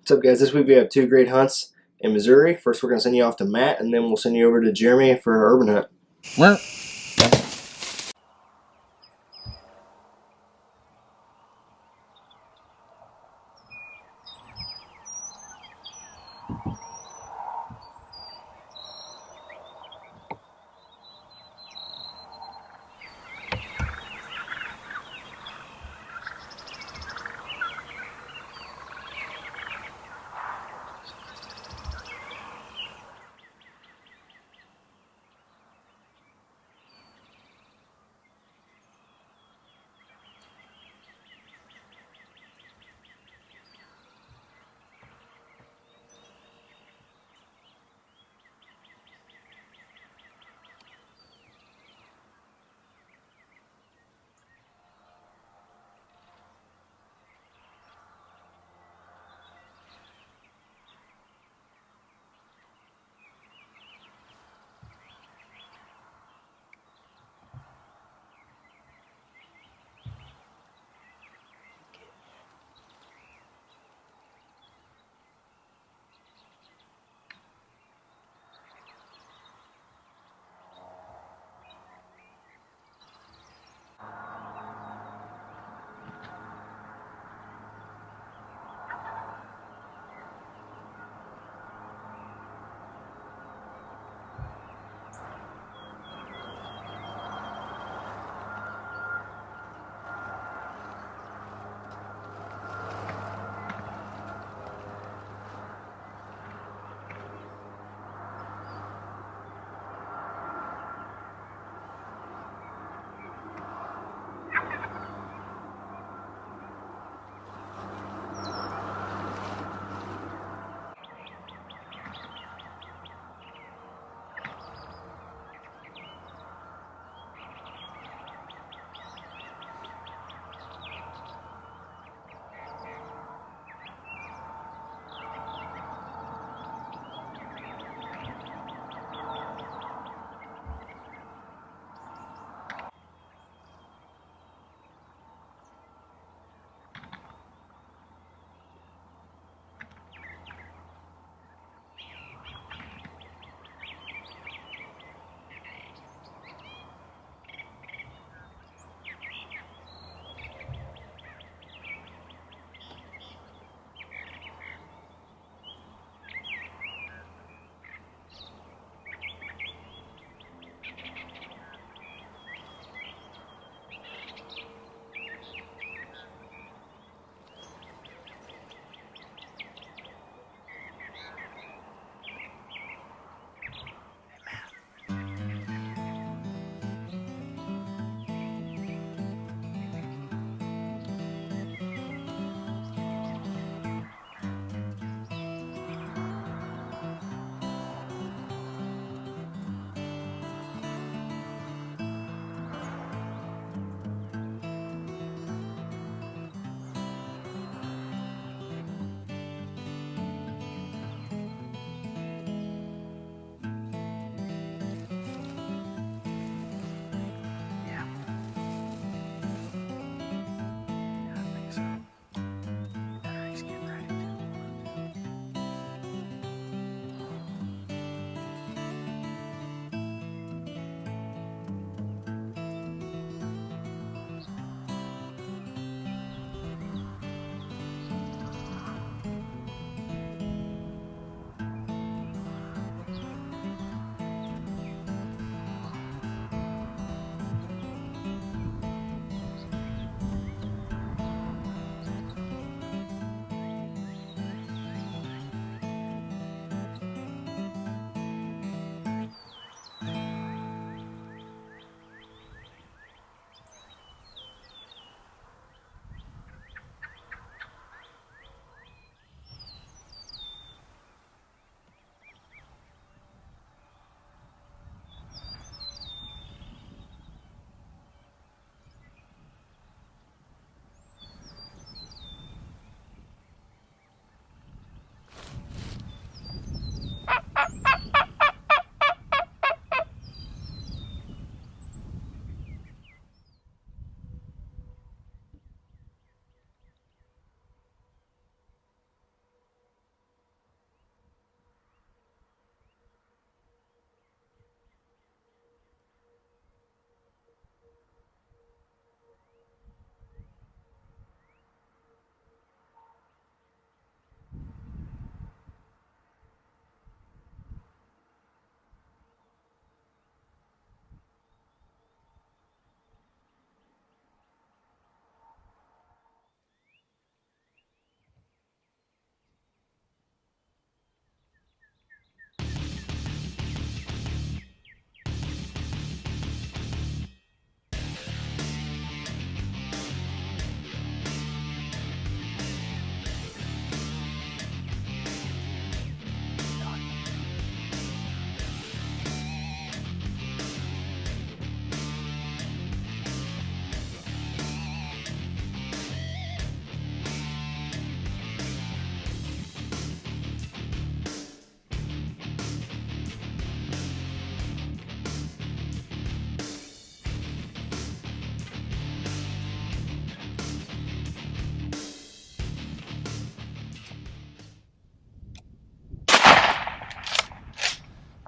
What's up, guys? This week we have two great hunts in Missouri. First, we're going to send you off to Matt, and then we'll send you over to Jeremy for our urban hunt. Well,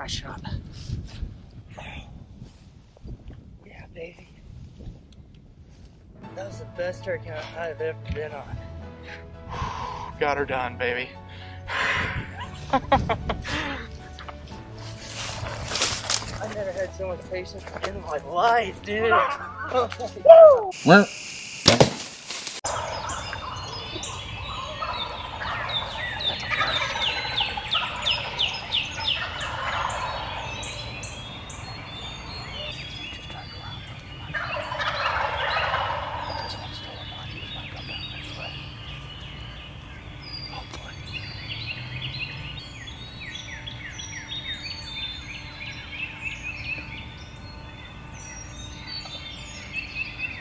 my shot. Yeah, baby. That was the best turkey hunt I've ever been on. Got her done, baby. I never had so much patience in my life, dude. Woo!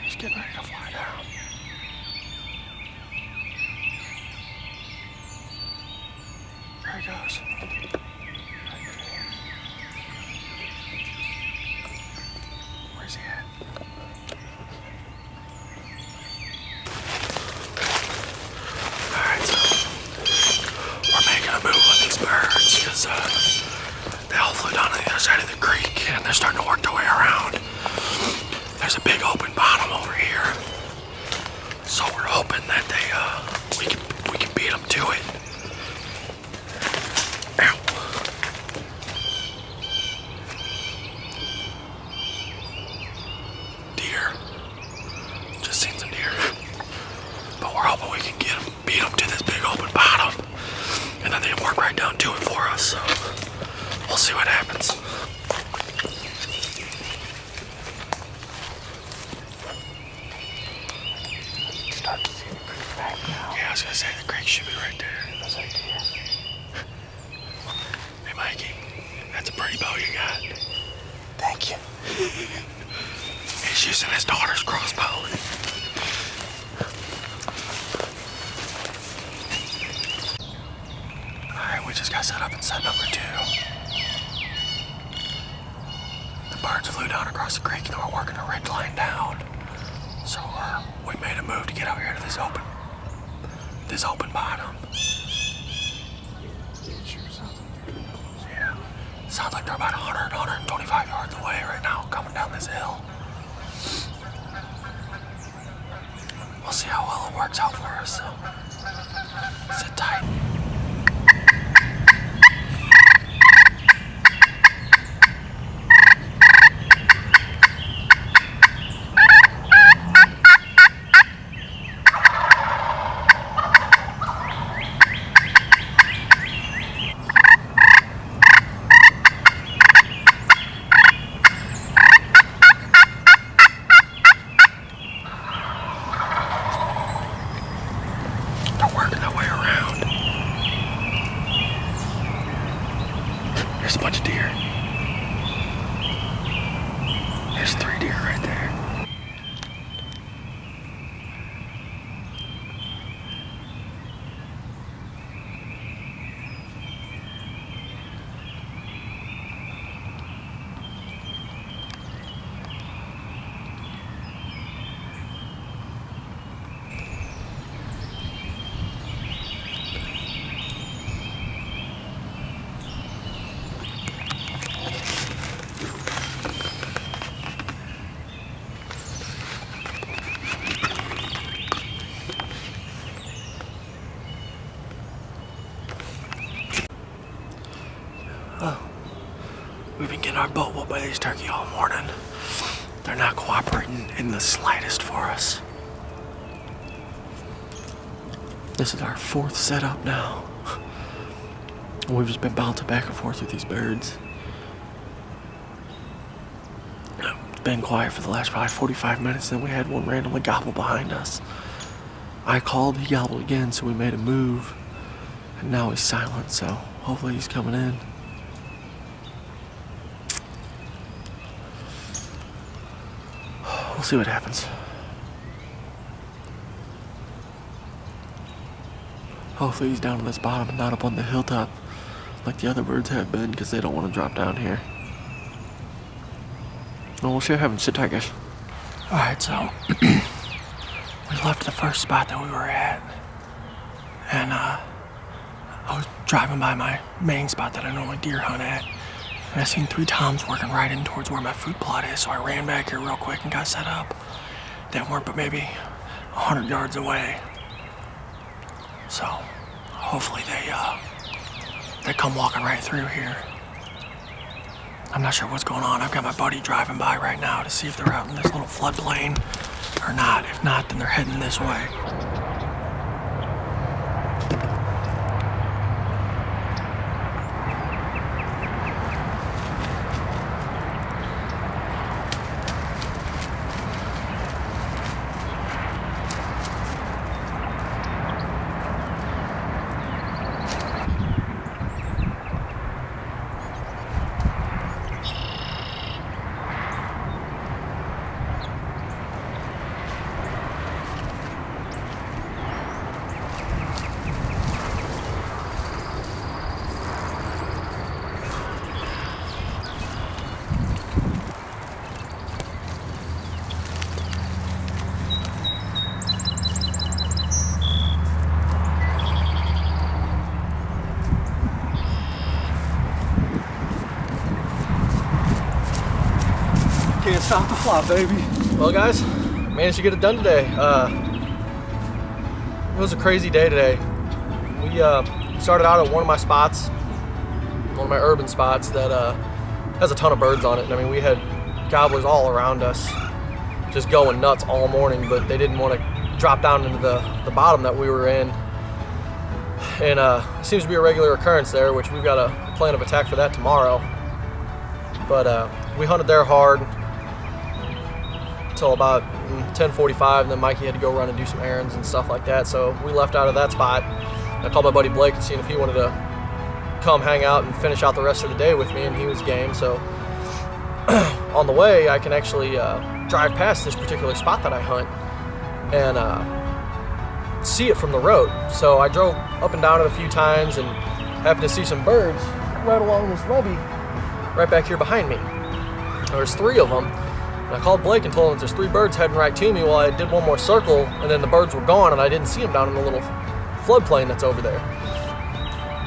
He's getting ready to fly down. There he goes. Where's he at? Alright, so we're making a move on these birds because they all flew down to the other side of the creek and they're starting to work their way around. There's a big open bottom over here, so we're hoping that we can beat them to it. Ow. Deer. Just seen some deer, but we're hoping we can beat them to this big open bottom, and then they can work right down to it for us. So we'll see what happens. Yeah, I was gonna say the creek should be right there. That's right there. Hey, Mikey, that's a pretty bow you got. Thank you. He's using his daughter's crossbow. Alright, we just got set up in set number 2. The birds flew down across the creek and we're working a ridge line down. So we made a move to get out here to this open bottom. Yeah. Sounds like they're about 100, 125 yards away right now, coming down this hill. We'll see how well it works out for us, so sit tight. There's a bunch of deer. There's 3 deer right there. Oh, we've been getting our butt whooped by these turkey all morning. They're not cooperating in the slightest for us. This is our 4th setup now. We've just been bouncing back and forth with these birds. It's been quiet for the last probably 45 minutes, then we had one randomly gobble behind us. I called, he gobbled again, so we made a move. And now he's silent, so hopefully he's coming in. We'll see what happens. Hopefully he's down on this bottom and not up on the hilltop like the other birds have been, because they don't want to drop down here. Well, we'll see what happens. Sit tight, guys. Alright, so we left the first spot that we were at, and I was driving by my main spot that I normally deer hunt at, And I seen 3 toms working right in towards where my food plot is, so I ran back here real quick and got set up. They weren't but maybe 100 yards away. So hopefully they come walking right through here. I'm not sure what's going on. I've got my buddy driving by right now to see if they're out in this little floodplain or not. If not, then they're heading this way. Can't stop the flop, baby. Well, guys, managed to get it done today. It was a crazy day today. We started out at one of my spots, one of my urban spots that has a ton of birds on it. And, I mean, we had gobblers all around us just going nuts all morning, but they didn't want to drop down into the bottom that we were in. And it seems to be a regular occurrence there, which we've got a plan of attack for that tomorrow. But we hunted there hard until about 10:45, and then Mikey had to go run and do some errands and stuff like that. So we left out of that spot. I called my buddy Blake and seen if he wanted to come hang out and finish out the rest of the day with me, and he was game. So on the way, I can actually drive past this particular spot that I hunt and see it from the road. So I drove up and down it a few times and happened to see some birds right along this levee right back here behind me. There's 3 of them. And I called Blake and told him that there's 3 birds heading right to me. Well, I did one more circle, and then the birds were gone, and I didn't see them down in the little floodplain that's over there.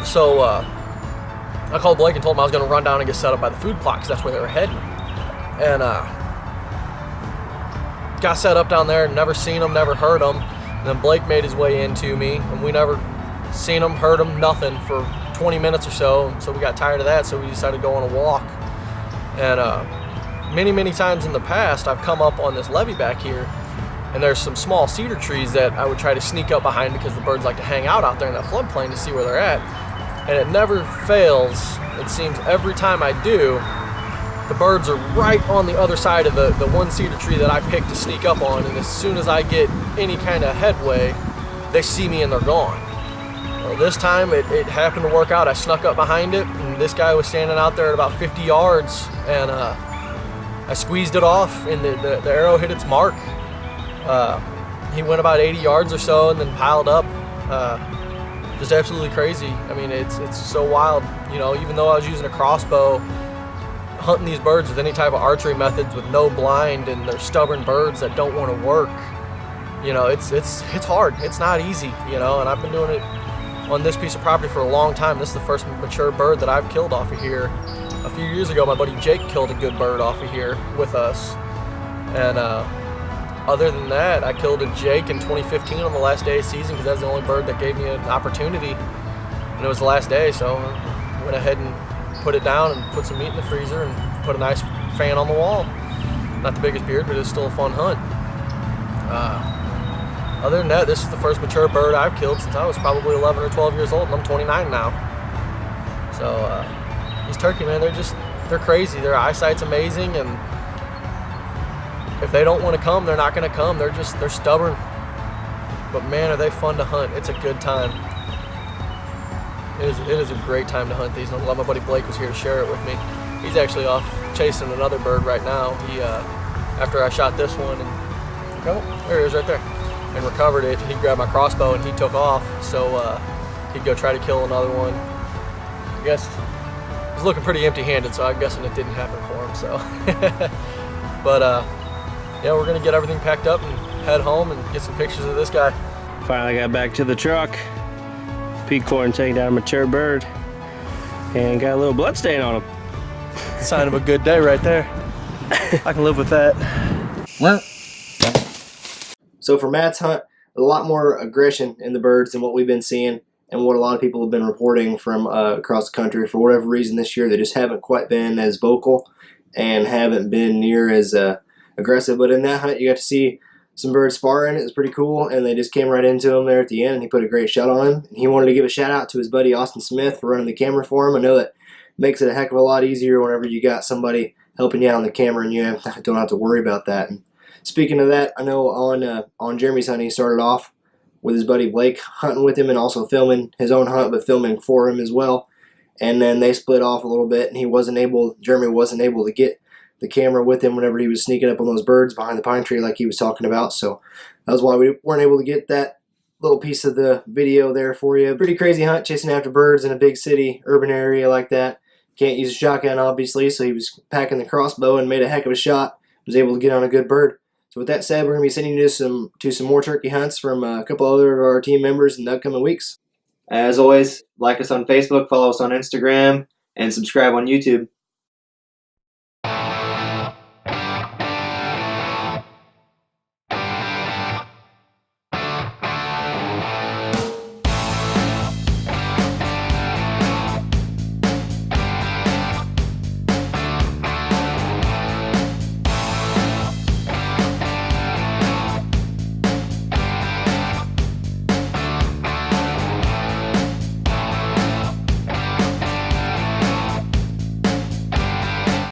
So I called Blake and told him I was going to run down and get set up by the food plot, because that's where they were heading. And got set up down there, never seen them, never heard them. And then Blake made his way into me, and we never seen them, heard them, nothing for 20 minutes or so. So we got tired of that, so we decided to go on a walk. And many times in the past, I've come up on this levee back here, and there's some small cedar trees that I would try to sneak up behind because the birds like to hang out there in that floodplain to see where they're at. And it never fails. It seems every time I do, the birds are right on the other side of the one cedar tree that I picked to sneak up on, and as soon as I get any kind of headway, they see me and they're gone. Well, this time it happened to work out. I snuck up behind it, and this guy was standing out there at about 50 yards, and I squeezed it off, and the arrow hit its mark. He went about 80 yards or so and then piled up. Just absolutely crazy. I mean, it's so wild. You know, even though I was using a crossbow, hunting these birds with any type of archery methods with no blind, and they're stubborn birds that don't want to work. You know, it's hard. It's not easy, you know, and I've been doing it on this piece of property for a long time. This is the first mature bird that I've killed off of here. A few years ago, my buddy Jake killed a good bird off of here with us. And other than that, I killed a Jake in 2015 on the last day of season, because that's the only bird that gave me an opportunity. And it was the last day, so I went ahead and put it down and put some meat in the freezer and put a nice fan on the wall. Not the biggest beard, but it's still a fun hunt. Other than that, this is the first mature bird I've killed since I was probably 11 or 12 years old, and I'm 29 now. So these turkey, man, they're crazy. Their eyesight's amazing, and if they don't want to come, they're not going to come. They're stubborn. But man, are they fun to hunt. It's a good time. It is a great time to hunt these, and I'm glad my buddy Blake was here to share it with me. He's actually off chasing another bird right now. He after I shot this one, and there he is right there, and recovered it, he grabbed my crossbow and he took off. So he'd go try to kill another one. I guess he's looking pretty empty-handed, so I'm guessing it didn't happen for him. So, but yeah, we're gonna get everything packed up and head home and get some pictures of this guy. Finally got back to the truck. Peacorn taking down a mature bird, and got a little blood stain on him. Sign of a good day right there. I can live with that. So for Matt's hunt, a lot more aggression in the birds than what we've been seeing and what a lot of people have been reporting from across the country. For whatever reason this year, they just haven't quite been as vocal and haven't been near as aggressive. But in that hunt, you got to see some birds sparring. It was pretty cool, and they just came right into him there at the end, and he put a great shot on him. And he wanted to give a shout out to his buddy Austin Smith for running the camera for him. I know that makes it a heck of a lot easier whenever you got somebody helping you out on the camera and you don't have to worry about that. And speaking of that, I know on Jeremy's hunt, he started off with his buddy Blake hunting with him and also filming his own hunt, but filming for him as well. And then they split off a little bit, and Jeremy wasn't able to get the camera with him whenever he was sneaking up on those birds behind the pine tree like he was talking about. So that was why we weren't able to get that little piece of the video there for you. Pretty crazy hunt, chasing after birds in a big city, urban area like that. Can't use a shotgun, obviously, so he was packing the crossbow and made a heck of a shot. Was able to get on a good bird. So with that said, we're going to be sending you to some more turkey hunts from a couple other of our team members in the upcoming weeks. As always, like us on Facebook, follow us on Instagram, and subscribe on YouTube.